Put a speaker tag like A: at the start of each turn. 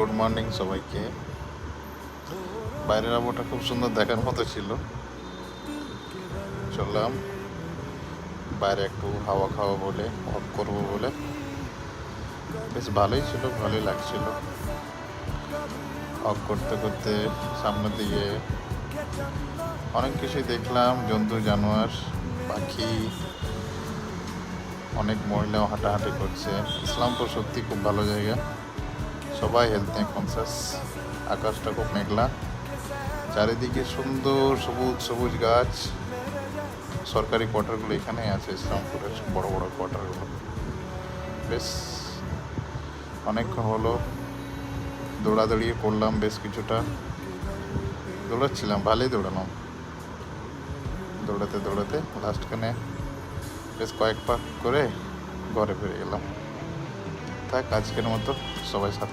A: Good morning সবাইকে। বাইরের আবহাওয়াটা খুব সুন্দর দেখার মতো ছিল। চললাম বাইরে একটু হাওয়া খাওয়া বলে, ওয়াক করবো বলে। বেশ ভালোই ছিল, ভালোই লাগছিল। ওয়াক করতে করতে সামনের দিকে অনেক কিছুই দেখলাম, জন্তু জানোয়ার, পাখি, অনেক মহিলাও হাঁটাহাঁটি করছে। ইসলামপুর সত্যি খুব ভালো জায়গা, সবাই হেলথ নিয়ে কনসিয়াস। আকাশটা খুব মেঘলা, চারিদিকে সুন্দর সবুজ সবুজ গাছ। সরকারি কোয়ার্টারগুলো এখানেই আছে, ইসলামপুরের বড় বড় কোয়ার্টারগুলো। বেশ অনেকক্ষণ হলো দৌড়াদৌড়িয়ে করলাম, বেশ কিছুটা দৌড়াচ্ছিলাম, ভালোই দৌড়ালাম। দৌড়াতে দৌড়াতে লাস্টখানে বেশ কয়েক পাক করে ঘরে ফিরে গেলাম। থাক আজকের মতো, সবাই সাথে